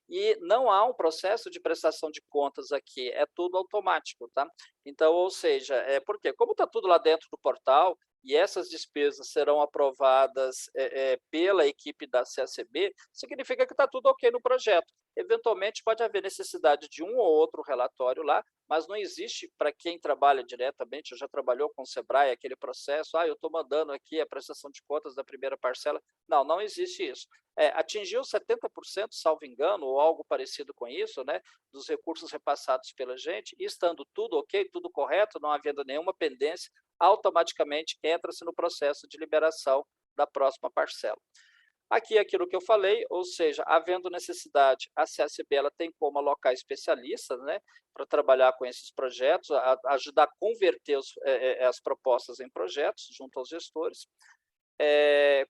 E não há um processo de prestação de contas aqui, é tudo automático, tá? Então, ou seja, por quê? Como está tudo lá dentro do portal e essas despesas serão aprovadas pela equipe da CSB, significa que está tudo ok no projeto. Eventualmente, pode haver necessidade de um ou outro relatório lá, mas não existe, para quem trabalha diretamente, já trabalhou com o SEBRAE, aquele processo, eu estou mandando aqui a prestação de contas da primeira parcela. Não, não existe isso. Atingiu 70%, salvo engano, ou algo parecido com isso, né, dos recursos repassados pela gente, e estando tudo ok, tudo correto, não havendo nenhuma pendência, automaticamente entra-se no processo de liberação da próxima parcela. Aqui é aquilo que eu falei, ou seja, havendo necessidade, a CSB ela tem como alocar especialistas, né, para trabalhar com esses projetos, ajudar a converter as propostas em projetos junto aos gestores.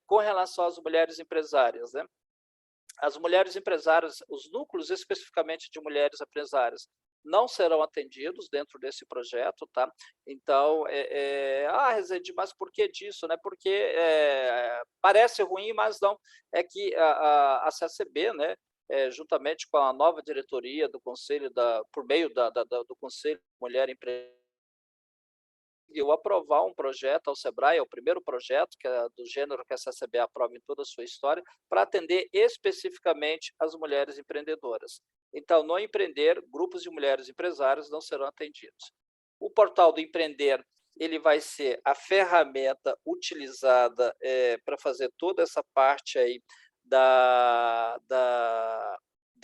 Com relação às mulheres empresárias, né? As mulheres empresárias, os núcleos especificamente de mulheres empresárias, não serão atendidos dentro desse projeto, tá? Então, Rezende, mas por que disso, né? Porque parece ruim, mas não. É que a CSB, né, juntamente com a nova diretoria do Conselho, por meio do Conselho Mulher Empresária, eu aprovar um projeto ao SEBRAE, é o primeiro projeto que é do gênero que a CSB aprova em toda a sua história, para atender especificamente as mulheres empreendedoras. Então, no empreender, grupos de mulheres empresárias não serão atendidos. O portal do empreender, ele vai ser a ferramenta utilizada para fazer toda essa parte aí da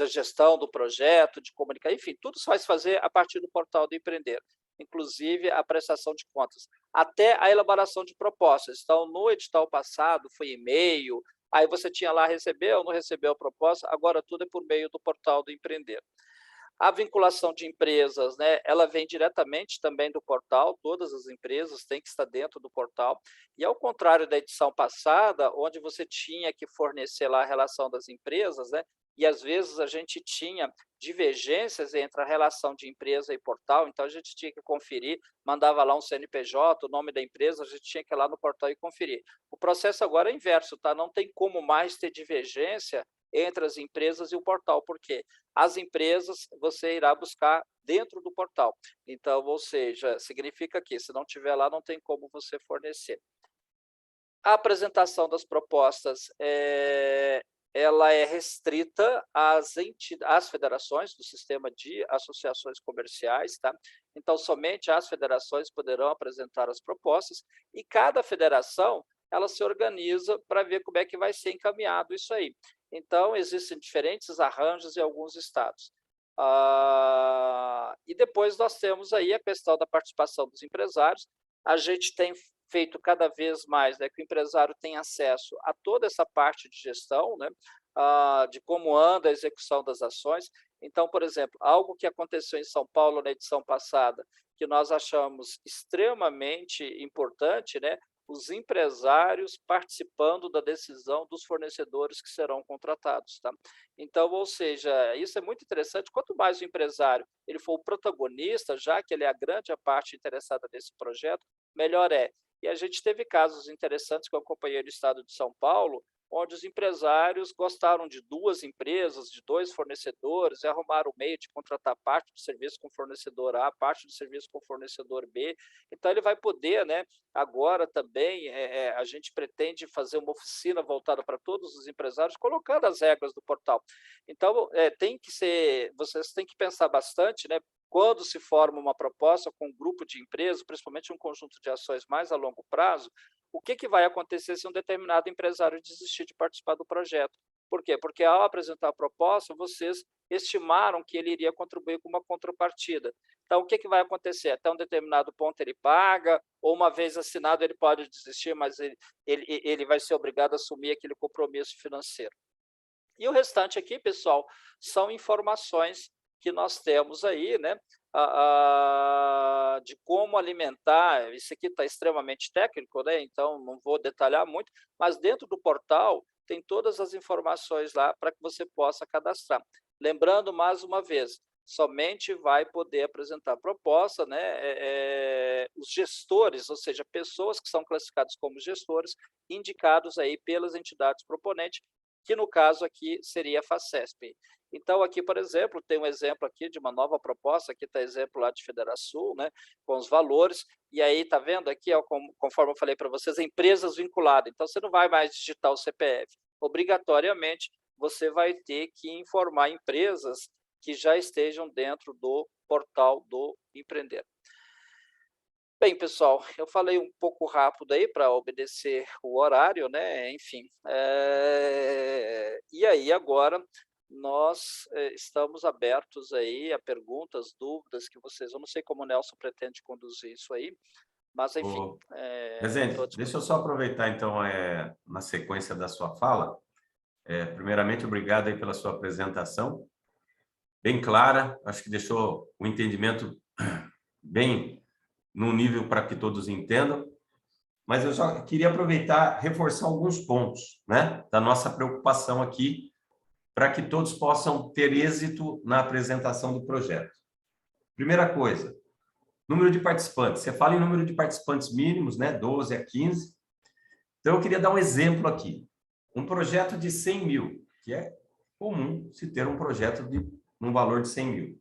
gestão do projeto, de comunicar, enfim, tudo se vai fazer a partir do portal do empreender, inclusive a prestação de contas, até a elaboração de propostas. Então, no edital passado, foi e-mail, aí você tinha lá, recebeu ou não recebeu a proposta, agora tudo é por meio do portal do empreender. A vinculação de empresas, né, ela vem diretamente também do portal, todas as empresas têm que estar dentro do portal, e ao contrário da edição passada, onde você tinha que fornecer lá a relação das empresas, né, e às vezes a gente tinha divergências entre a relação de empresa e portal, então a gente tinha que conferir, mandava lá um CNPJ, o nome da empresa, a gente tinha que ir lá no portal e conferir. O processo agora é inverso, tá? Não tem como mais ter divergência entre as empresas e o portal, porque as empresas você irá buscar dentro do portal. Então, ou seja, significa que se não tiver lá, não tem como você fornecer. A apresentação das propostas ela é restrita às federações do sistema de associações comerciais, tá? Então, somente as federações poderão apresentar as propostas e cada federação ela se organiza para ver como é que vai ser encaminhado isso aí. Então, existem diferentes arranjos em alguns estados. E depois nós temos aí a questão da participação dos empresários. A gente tem feito cada vez mais, né, que o empresário tem acesso a toda essa parte de gestão, né, de como anda a execução das ações. Então, por exemplo, algo que aconteceu em São Paulo na edição passada, que nós achamos extremamente importante, né, os empresários participando da decisão dos fornecedores que serão contratados, tá? Então, ou seja, isso é muito interessante. Quanto mais o empresário ele for o protagonista, já que ele é a grande parte interessada nesse projeto, melhor é. E a gente teve casos interessantes que eu acompanhei no estado de São Paulo, onde os empresários gostaram de 2 empresas, de 2 fornecedores, e arrumaram o meio de contratar parte do serviço com o fornecedor A, parte do serviço com o fornecedor B. Então, ele vai poder, né, agora também, a gente pretende fazer uma oficina voltada para todos os empresários, colocando as regras do portal. Então, tem que ser, vocês têm que pensar bastante, né, quando se forma uma proposta com um grupo de empresas, principalmente um conjunto de ações mais a longo prazo, o que vai acontecer se um determinado empresário desistir de participar do projeto? Por quê? Porque ao apresentar a proposta, vocês estimaram que ele iria contribuir com uma contrapartida. Então, o que vai acontecer? Até um determinado ponto ele paga, ou uma vez assinado ele pode desistir, mas ele vai ser obrigado a assumir aquele compromisso financeiro. E o restante aqui, pessoal, são informações que nós temos aí, né, de como alimentar. Isso aqui está extremamente técnico, né, então não vou detalhar muito, mas dentro do portal tem todas as informações lá para que você possa cadastrar. Lembrando, mais uma vez, somente vai poder apresentar proposta, né, os gestores, ou seja, pessoas que são classificadas como gestores, indicados aí pelas entidades proponentes, que no caso aqui seria a FACESP. Então, aqui, por exemplo, tem um exemplo aqui de uma nova proposta, aqui está exemplo lá de Federação, né, com os valores, e aí está vendo aqui, ó, conforme eu falei para vocês, empresas vinculadas. Então, você não vai mais digitar o CPF. Obrigatoriamente, você vai ter que informar empresas que já estejam dentro do portal do Empreender. Bem, pessoal, eu falei um pouco rápido aí para obedecer o horário, né? Enfim. E aí, agora, nós estamos abertos aí a perguntas, dúvidas que vocês... Eu não sei como o Nelson pretende conduzir isso aí, mas, enfim... Presidente, deixa eu só aproveitar, então, na sequência da sua fala. Primeiramente, obrigado aí pela sua apresentação, bem clara, acho que deixou o entendimento bem num nível para que todos entendam, mas eu só queria aproveitar, reforçar alguns pontos, né, da nossa preocupação aqui, para que todos possam ter êxito na apresentação do projeto. Primeira coisa, número de participantes. Você fala em número de participantes mínimos, né, 12 a 15. Então, eu queria dar um exemplo aqui. Um projeto de 100 mil, que é comum se ter um projeto de um valor de 100 mil.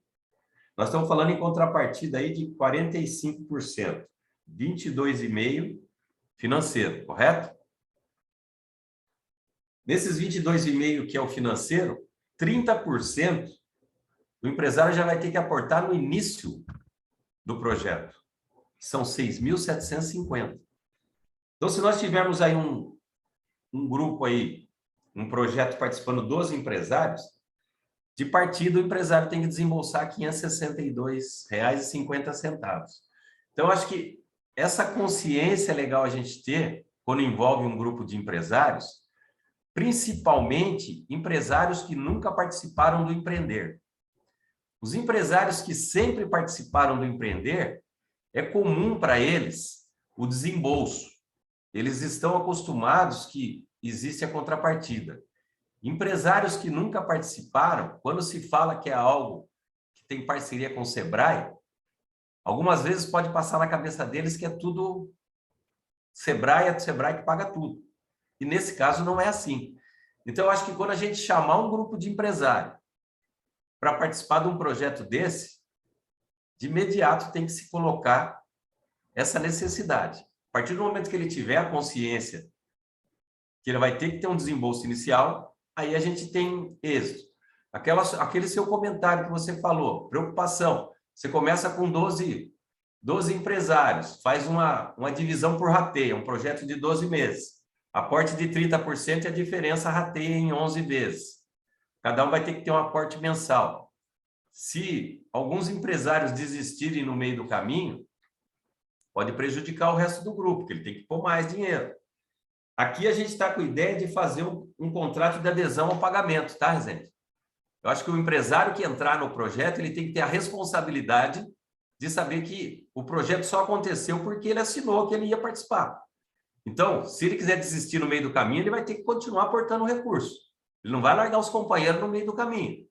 Nós estamos falando em contrapartida aí de 45%, 22,5% financeiro, correto? Nesses 22,5% que é o financeiro, 30% o empresário já vai ter que aportar no início do projeto, que são 6.750. Então, se nós tivermos aí um grupo aí, um projeto participando dos empresários, de partida, o empresário tem que desembolsar R$ 562,50. Então, acho que essa consciência é legal a gente ter quando envolve um grupo de empresários, principalmente empresários que nunca participaram do Empreender. Os empresários que sempre participaram do empreender, é comum para eles o desembolso. Eles estão acostumados que existe a contrapartida. Empresários que nunca participaram, quando se fala que é algo que tem parceria com o Sebrae, algumas vezes pode passar na cabeça deles que é tudo Sebrae, é o Sebrae que paga tudo. E nesse caso não é assim. Então, eu acho que quando a gente chamar um grupo de empresário para participar de um projeto desse, de imediato tem que se colocar essa necessidade. A partir do momento que ele tiver a consciência que ele vai ter que ter um desembolso inicial, aí a gente tem êxito. Aquele seu comentário que você falou, preocupação. Você começa com 12 empresários, faz uma divisão por rateio, um projeto de 12 meses. Aporte de 30% e a diferença rateia em 11 vezes. Cada um vai ter que ter um aporte mensal. Se alguns empresários desistirem no meio do caminho, pode prejudicar o resto do grupo, porque ele tem que pôr mais dinheiro. Aqui a gente está com a ideia de fazer um contrato de adesão ao pagamento, tá, Rezende? Eu acho que o empresário que entrar no projeto, ele tem que ter a responsabilidade de saber que o projeto só aconteceu porque ele assinou que ele ia participar. Então, se ele quiser desistir no meio do caminho, ele vai ter que continuar aportando recurso. Ele não vai largar os companheiros no meio do caminho,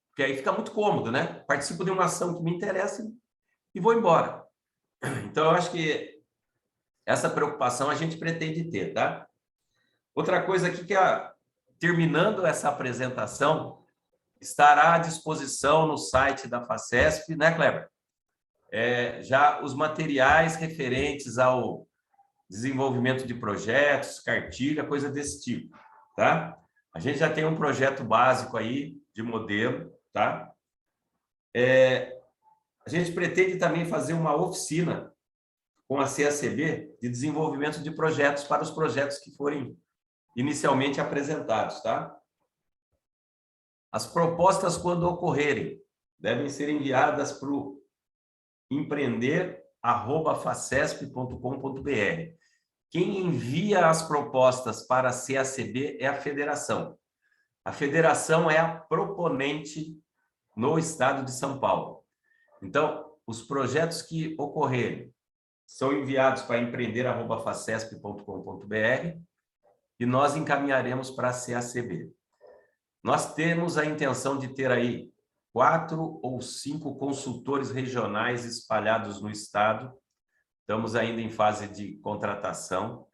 porque aí fica muito cômodo, né? Participo de uma ação que me interessa e vou embora. Então, eu acho que essa preocupação a gente pretende ter, tá? Outra coisa aqui que, terminando essa apresentação, estará à disposição no site da Facesp, né, Kleber? Já os materiais referentes ao desenvolvimento de projetos, cartilha, coisa desse tipo, tá? A gente já tem um projeto básico aí de modelo, tá? A gente pretende também fazer uma oficina com a CACB de desenvolvimento de projetos para os projetos que forem inicialmente apresentados, tá? As propostas, quando ocorrerem, devem ser enviadas para o empreender@facesp.com.br. Quem envia as propostas para a CACB é a federação. A federação é a proponente no estado de São Paulo. Então, os projetos que ocorrerem são enviados para empreender@facesp.com.br e nós encaminharemos para a CACB. Nós temos a intenção de ter aí 4 ou 5 consultores regionais espalhados no estado. Estamos ainda em fase de contratação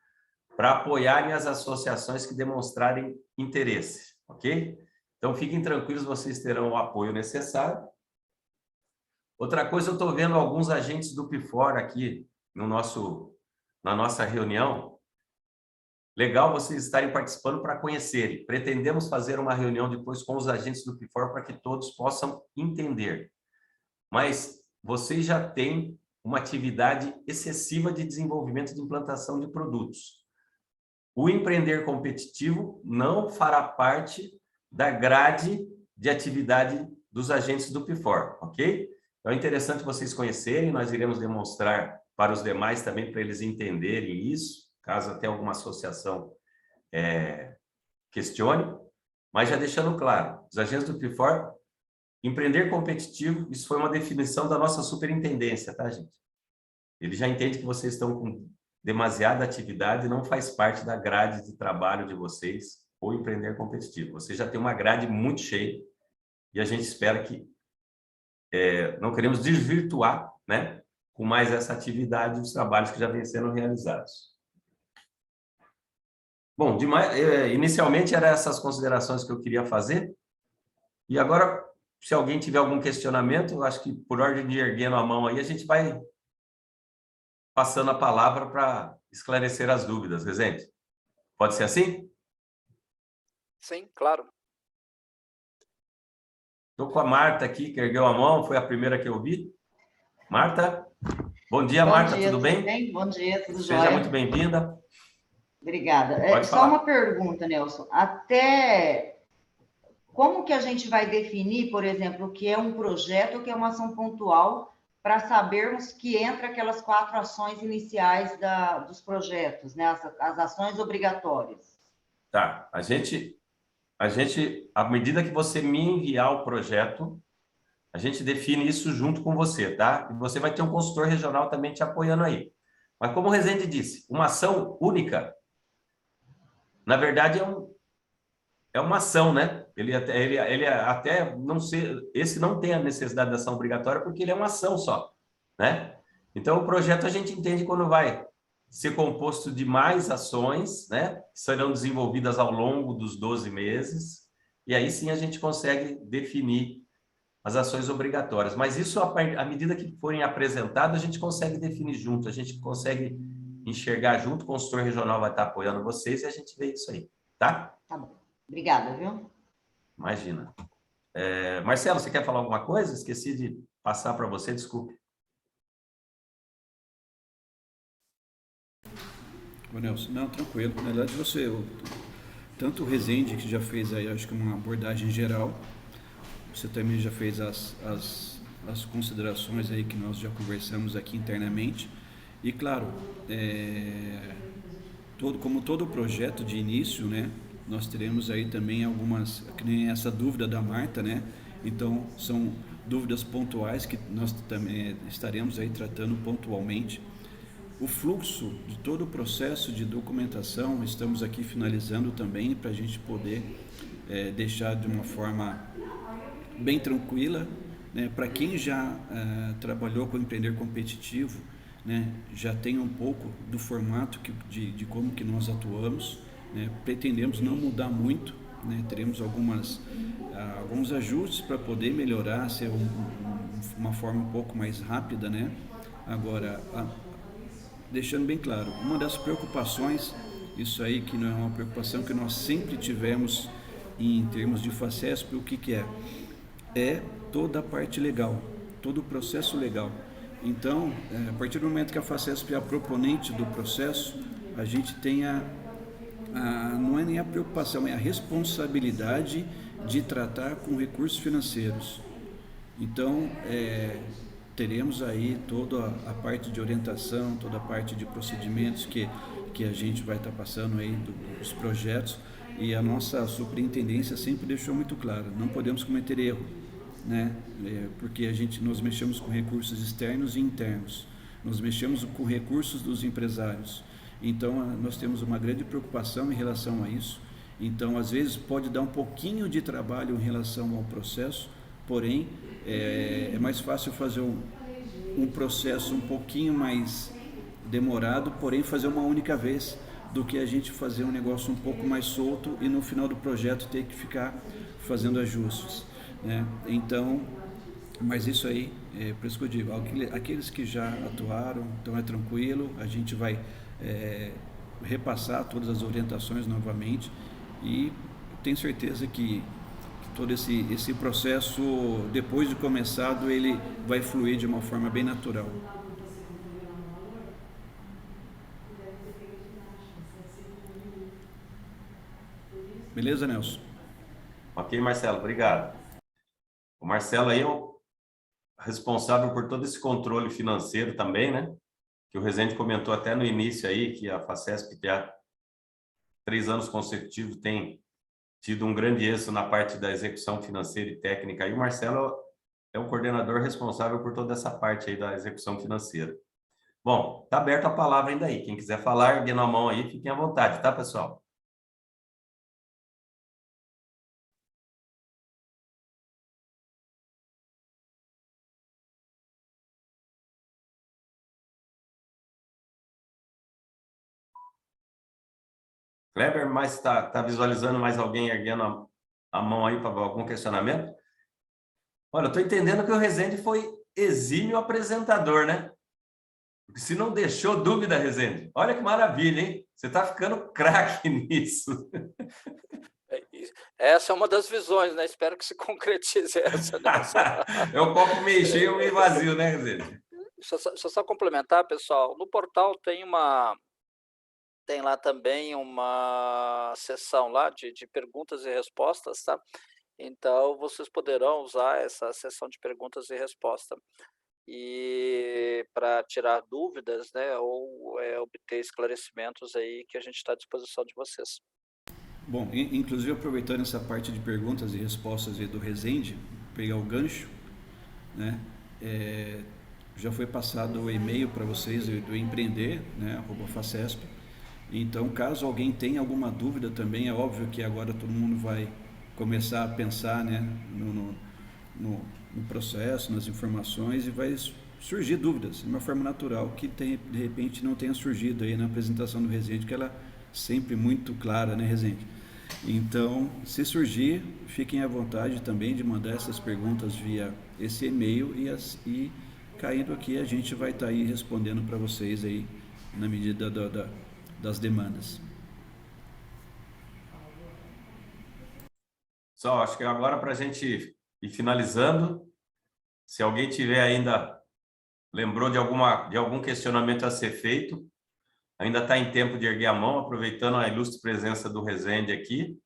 para apoiarem as associações que demonstrarem interesse, ok? Então, fiquem tranquilos, vocês terão o apoio necessário. Outra coisa, eu estou vendo alguns agentes do PIFOR aqui na nossa reunião. Legal vocês estarem participando para conhecerem. Pretendemos fazer uma reunião depois com os agentes do PIFOR para que todos possam entender. Mas vocês já têm uma atividade excessiva de desenvolvimento de implantação de produtos. O empreender competitivo não fará parte da grade de atividade dos agentes do PIFOR, ok? Então é interessante vocês conhecerem, nós iremos demonstrar para os demais também, para eles entenderem isso, caso até alguma associação questione, mas já deixando claro, os agentes do PIFOR, empreender competitivo, isso foi uma definição da nossa superintendência, tá, gente? Ele já entende que vocês estão com demasiada atividade e não faz parte da grade de trabalho de vocês, ou empreender competitivo. Você já tem uma grade muito cheia e a gente espera que não queremos desvirtuar, né, com mais essa atividade os trabalhos que já vêm sendo realizados. Bom, inicialmente eram essas considerações que eu queria fazer. E agora, se alguém tiver algum questionamento, eu acho que por ordem de erguendo a mão aí, a gente vai passando a palavra para esclarecer as dúvidas, Rezende. Pode ser assim? Sim, claro. Estou com a Marta aqui, que ergueu a mão, foi a primeira que eu vi. Marta? Bom dia, Marta, tudo bem? Bom dia, tudo jóia? Seja muito bem-vinda. Obrigada. Pode Só falar. uma pergunta, Nelson. Até como que a gente vai definir, por exemplo, o que é um projeto, o que é uma ação pontual, para sabermos que entra aquelas 4 ações iniciais dos projetos, né? As ações obrigatórias. Tá, à medida que você me enviar o projeto, A gente define isso junto com você, tá? E você vai ter um consultor regional também te apoiando aí. Mas como o Rezende disse, uma ação única, na verdade, é uma ação, né? Ele até não sei, esse não tem a necessidade de ação obrigatória porque ele é uma ação só, né? Então, o projeto a gente entende quando vai ser composto de mais ações, né? Que serão desenvolvidas ao longo dos 12 meses, e aí sim a gente consegue definir as ações obrigatórias. Mas isso, à medida que forem apresentadas, a gente consegue definir junto, a gente consegue enxergar junto, o consultor regional vai estar apoiando vocês e a gente vê isso aí, tá? Tá bom. Obrigada, viu? Imagina. Marcelo, você quer falar alguma coisa? Esqueci de passar para você, desculpe. Ô Nelson, não, tranquilo. Na verdade, tanto o Rezende, que já fez aí, acho que uma abordagem geral, você também já fez as considerações aí que nós já conversamos aqui internamente. E, claro, como todo projeto de início, né, nós teremos aí também algumas, que nem essa dúvida da Marta, né? Então, são dúvidas pontuais que nós também estaremos aí tratando pontualmente. O fluxo de todo o processo de documentação, estamos aqui finalizando também para a gente poder deixar de uma forma bem tranquila, né? Para quem já trabalhou com empreender competitivo, né? Já tem um pouco do formato de como que nós atuamos, né? Pretendemos não mudar muito, né? Teremos alguns ajustes para poder melhorar, ser uma forma um pouco mais rápida, né? Agora, deixando bem claro, uma das preocupações, isso aí que não é uma preocupação que nós sempre tivemos em termos de FACESP, o que é? É toda a parte legal, todo o processo legal. Então, a partir do momento que a FACESP é a proponente do processo, a gente tem não é nem a preocupação, é a responsabilidade de tratar com recursos financeiros. Então, teremos aí toda a parte de orientação, toda a parte de procedimentos que a gente vai estar passando aí dos projetos, e a nossa superintendência sempre deixou muito claro, não podemos cometer erro, né? Porque nós mexemos com recursos externos e internos, nós mexemos com recursos dos empresários, então nós temos uma grande preocupação em relação a isso. Então, às vezes pode dar um pouquinho de trabalho em relação ao processo, porém é mais fácil fazer um processo um pouquinho mais demorado, porém fazer uma única vez, do que a gente fazer um negócio um pouco mais solto e no final do projeto ter que ficar fazendo ajustes, né? Então, mas isso aí, por isso que eu digo, aqueles que já atuaram, então é tranquilo, a gente vai repassar todas as orientações novamente, e tenho certeza que todo esse processo, depois de começado, ele vai fluir de uma forma bem natural. Beleza, Nelson? Ok, Marcelo, obrigado. O Marcelo aí é o responsável por todo esse controle financeiro também, né? Que o Rezende comentou até no início aí, que a FACESP, que há 3 anos consecutivos tem tido um grande êxito na parte da execução financeira e técnica. E o Marcelo é o coordenador responsável por toda essa parte aí da execução financeira. Bom, está aberta a palavra ainda aí. Quem quiser falar, erguendo a mão aí, fiquem à vontade, tá, pessoal? Kleber, mas está visualizando mais alguém erguendo a mão aí para algum questionamento? Olha, eu estou entendendo que o Rezende foi exímio apresentador, né? Porque se não deixou dúvida, Rezende, olha que maravilha, hein? Você está ficando craque nisso. Essa é uma das visões, né? Espero que se concretize essa. É o copo meio cheio ou meio vazio, né, Rezende? Deixa eu só complementar, pessoal. No portal tem lá também uma seção lá de perguntas e respostas, tá? Então, vocês poderão usar essa seção de perguntas e respostas e para tirar dúvidas, né, ou obter esclarecimentos aí, que a gente está à disposição de vocês. Bom, inclusive aproveitando essa parte de perguntas e respostas aí do Rezende, pegar o gancho, né? Já foi passado o e-mail para vocês do Empreender, né? @facesp. Então, caso alguém tenha alguma dúvida também, é óbvio que agora todo mundo vai começar a pensar, né, no processo, nas informações, e vai surgir dúvidas de uma forma natural que de repente não tenha surgido aí na apresentação do Rezende, que ela é sempre muito clara, né, Rezende? Então, se surgir, fiquem à vontade também de mandar essas perguntas via esse e-mail e caindo aqui a gente vai estar aí respondendo para vocês aí na medida das demandas. Só, acho que agora para a gente ir finalizando, se alguém tiver ainda, lembrou de algum questionamento a ser feito, ainda está em tempo de erguer a mão, aproveitando a ilustre presença do Rezende aqui.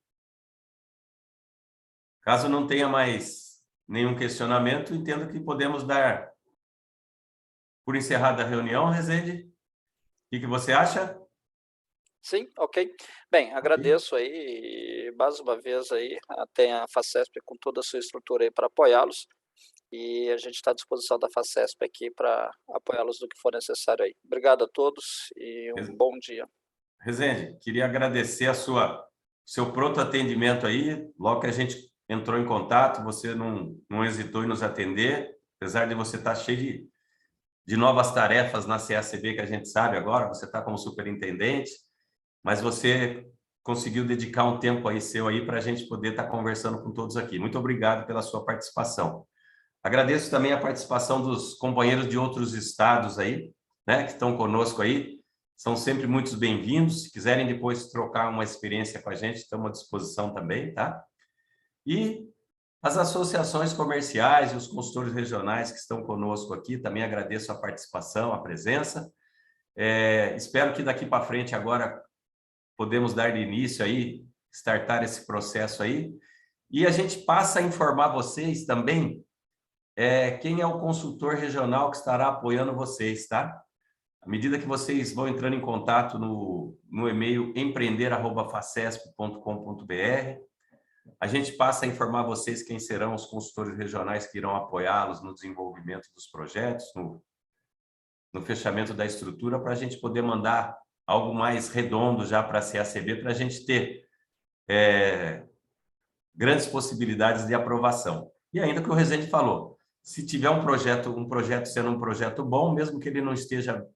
Caso não tenha mais nenhum questionamento, entendo que podemos dar por encerrada a reunião, Rezende. O que você acha? Sim, ok. Bem, agradeço aí, mais uma vez aí, tem a FACESP com toda a sua estrutura aí para apoiá-los, e a gente está à disposição da FACESP aqui para apoiá-los do que for necessário aí. Obrigado a todos e um bom dia. Rezende, queria agradecer seu pronto atendimento aí, logo que a gente entrou em contato, você não hesitou em nos atender, apesar de você estar cheio de novas tarefas na CACB, que a gente sabe agora, você está como superintendente, mas você conseguiu dedicar um tempo aí seu aí para a gente poder estar conversando com todos aqui. Muito obrigado pela sua participação. Agradeço também a participação dos companheiros de outros estados aí, né, que estão conosco aí. São sempre muito bem-vindos. Se quiserem depois trocar uma experiência com a gente, estamos à disposição também, tá? E as associações comerciais e os consultores regionais que estão conosco aqui, também agradeço a participação, a presença. Espero que daqui para frente agora podemos dar início aí, startar esse processo aí. E a gente passa a informar vocês também quem é o consultor regional que estará apoiando vocês, tá? À medida que vocês vão entrando em contato no e-mail empreender@facesp.com.br, a gente passa a informar vocês quem serão os consultores regionais que irão apoiá-los no desenvolvimento dos projetos, no fechamento da estrutura, para a gente poder mandar algo mais redondo já para a CACB, para a gente ter grandes possibilidades de aprovação. E ainda que o Rezende falou, se tiver um projeto sendo um projeto bom, mesmo que ele não esteja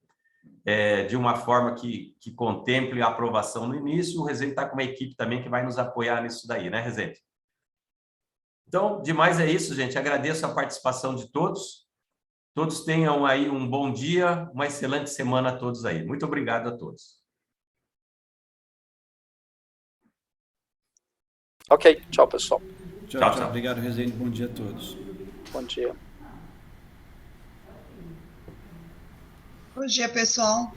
de uma forma que contemple a aprovação no início, o Rezende está com uma equipe também que vai nos apoiar nisso daí, né, Rezende? Então, demais é isso, gente. Agradeço a participação de todos. Todos tenham aí um bom dia, uma excelente semana a todos aí. Muito obrigado a todos. Ok, tchau, pessoal. Tchau. Obrigado, Rezende. Bom dia a todos. Bom dia. Bom dia, pessoal.